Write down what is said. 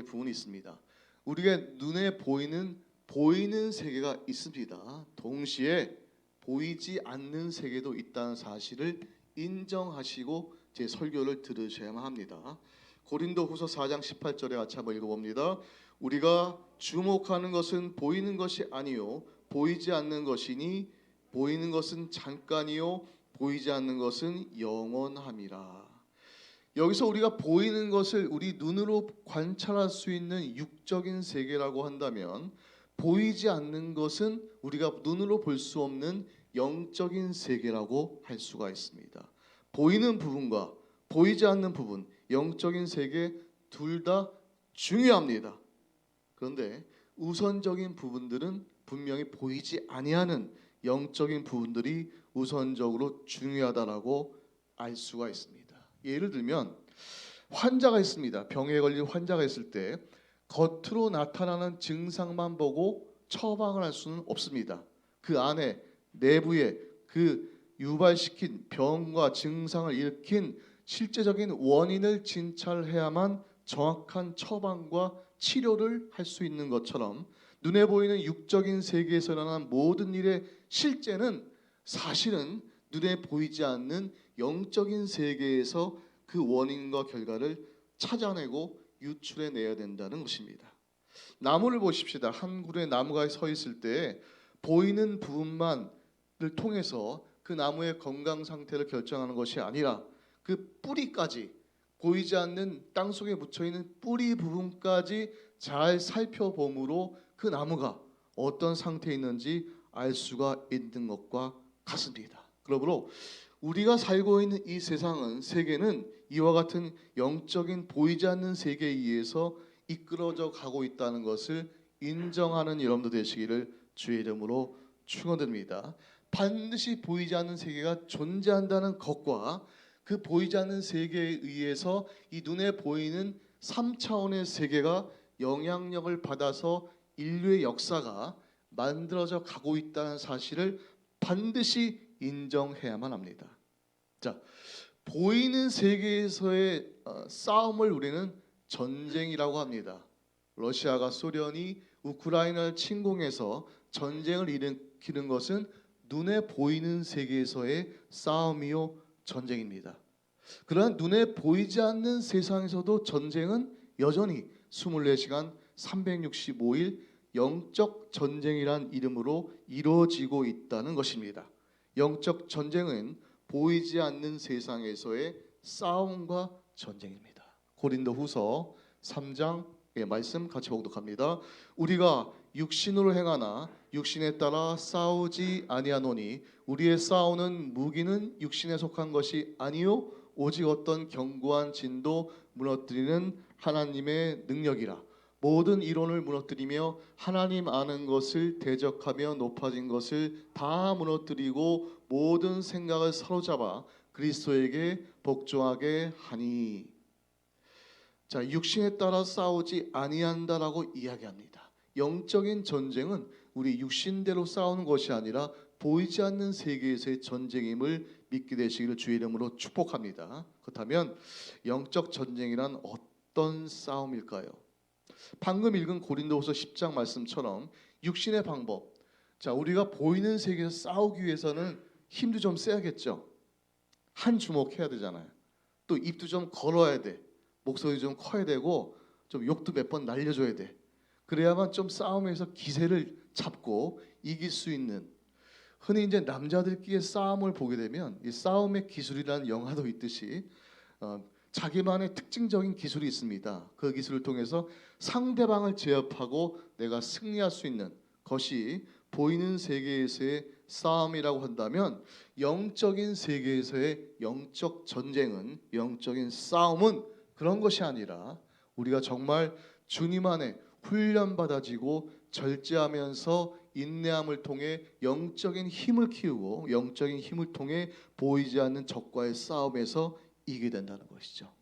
될 부분이 있습니다. 우리가 눈에 보이는 세계가 있습니다. 동시에 보이지 않는 세계도 있다는 사실을 인정하시고 제 설교를 들으셔야만 합니다. 고린도후서 4장 18절에 같이 한번 읽어봅니다. 우리가 주목하는 것은 보이는 것이 아니요 보이지 않는 것이니 보이는 것은 잠깐이요 보이지 않는 것은 영원함이라. 여기서 우리가 보이는 것을 우리 눈으로 관찰할 수 있는 육적인 세계라고 한다면, 보이지 않는 것은 우리가 눈으로 볼 수 없는 영적인 세계라고 할 수가 있습니다. 보이는 부분과 보이지 않는 부분, 영적인 세계 둘 다 중요합니다. 그런데 우선적인 부분들은 분명히 보이지 아니하는 영적인 부분들이 우선적으로 중요하다라고 알 수가 있습니다. 예를 들면 환자가 있습니다. 병에 걸린 환자가 있을 때 겉으로 나타나는 증상만 보고 처방을 할 수는 없습니다. 그 안에 내부에 그 유발시킨 병과 증상을 일으킨 실제적인 원인을 진찰해야만 정확한 처방과 치료를 할 수 있는 것처럼, 눈에 보이는 육적인 세계에서 일어나는 모든 일의 실제는 사실은 눈에 보이지 않는 영적인 세계에서 그 원인과 결과를 찾아내고 유출해내야 된다는 것입니다. 나무를 보십시다. 한 그루의 나무가 서 있을 때 보이는 부분만을 통해서 그 나무의 건강 상태를 결정하는 것이 아니라 그 뿌리까지, 보이지 않는 땅속에 묻혀있는 뿌리 부분까지 잘 살펴봄으로 그 나무가 어떤 상태에 있는지 알 수가 있는 것과 같습니다. 그러므로 우리가 살고 있는 이 세계는 이와 같은 영적인 보이지 않는 세계에 의해서 이끌어져 가고 있다는 것을 인정하는 여러분들 되시기를 주의 이름으로 축원드립니다. 반드시 보이지 않는 세계가 존재한다는 것과 그 보이지 않는 세계에 의해서 이 눈에 보이는 3차원의 세계가 영향력을 받아서 인류의 역사가 만들어져 가고 있다는 사실을 반드시 인정해야만 합니다. 자, 보이는 세계에서의 싸움을 우리는 전쟁이라고 합니다. 러시아가 소련이 우크라이나를 침공해서 전쟁을 일으키는 것은 눈에 보이는 세계에서의 싸움이요 전쟁입니다. 그러나 눈에 보이지 않는 세상에서도 전쟁은 여전히 24시간 365일 영적 전쟁이란 이름으로 이루어지고 있다는 것입니다. 영적 전쟁은 보이지 않는 세상에서의 싸움과 전쟁입니다. 고린도후서 3장의 말씀 같이 봉독합니다. 우리가 육신으로 행하나 육신에 따라 싸우지 아니하노니 우리의 싸우는 무기는 육신에 속한 것이 아니요 오직 어떤 견고한 진도 무너뜨리는 하나님의 능력이라. 모든 이론을 무너뜨리며 하나님 아는 것을 대적하며 높아진 것을 다 무너뜨리고 모든 생각을 사로잡아 그리스도에게 복종하게 하니. 자, 육신에 따라 싸우지 아니한다라고 이야기합니다. 영적인 전쟁은 우리 육신대로 싸우는 것이 아니라 보이지 않는 세계에서의 전쟁임을 믿게 되시기를 주의 이름으로 축복합니다. 그렇다면 영적 전쟁이란 어떤 싸움일까요? 방금 읽은 고린도후서 10장 말씀처럼 육신의 방법, 자, 우리가 보이는 세계에서 싸우기 위해서는 힘도 좀 써야겠죠. 한 주먹 해야 되잖아요. 또 입도 좀 걸어야 돼. 목소리 좀 커야 되고 좀 욕도 몇 번 날려줘야 돼. 그래야만 좀 싸움에서 기세를 잡고 이길 수 있는. 흔히 이제 남자들끼리의 싸움을 보게 되면 이 싸움의 기술이라는 영화도 있듯이 자기만의 특징적인 기술이 있습니다. 그 기술을 통해서 상대방을 제압하고 내가 승리할 수 있는 것이 보이는 세계에서의 싸움이라고 한다면, 영적인 세계에서의 영적 전쟁은, 영적인 싸움은 그런 것이 아니라 우리가 정말 주님 안에 훈련받아지고 절제하면서 인내함을 통해 영적인 힘을 키우고 영적인 힘을 통해 보이지 않는 적과의 싸움에서 이기게 된다는 것이죠.